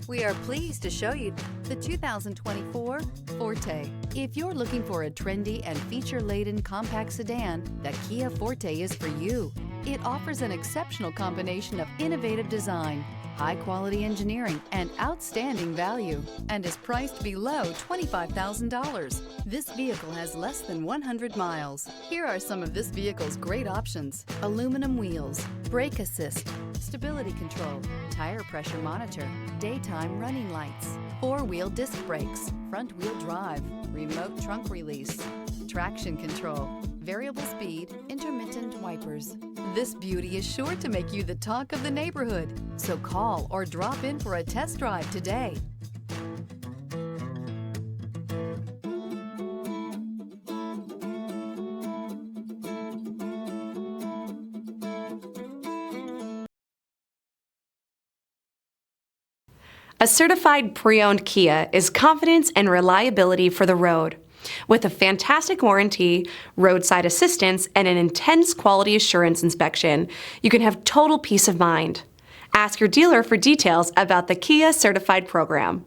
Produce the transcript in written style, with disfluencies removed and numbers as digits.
We are pleased to show you the 2024 Forte. If you're looking for a trendy and feature-laden compact sedan, the Kia Forte is for you. It offers an exceptional combination of innovative design, high-quality engineering, and outstanding value, and is priced below $25,000. This vehicle has less than 100 miles. Here are some of this vehicle's great options: aluminum wheels, brake assist, stability control, tire pressure monitor, daytime running lights, four-wheel disc brakes, front-wheel drive, remote trunk release, traction control, variable speed, intermittent wipers. This beauty is sure to make you the talk of the neighborhood. So call or drop in for a test drive today. A certified pre-owned Kia is confidence and reliability for the road. With a fantastic warranty, roadside assistance, and an intense quality assurance inspection, you can have total peace of mind. Ask your dealer for details about the Kia Certified program.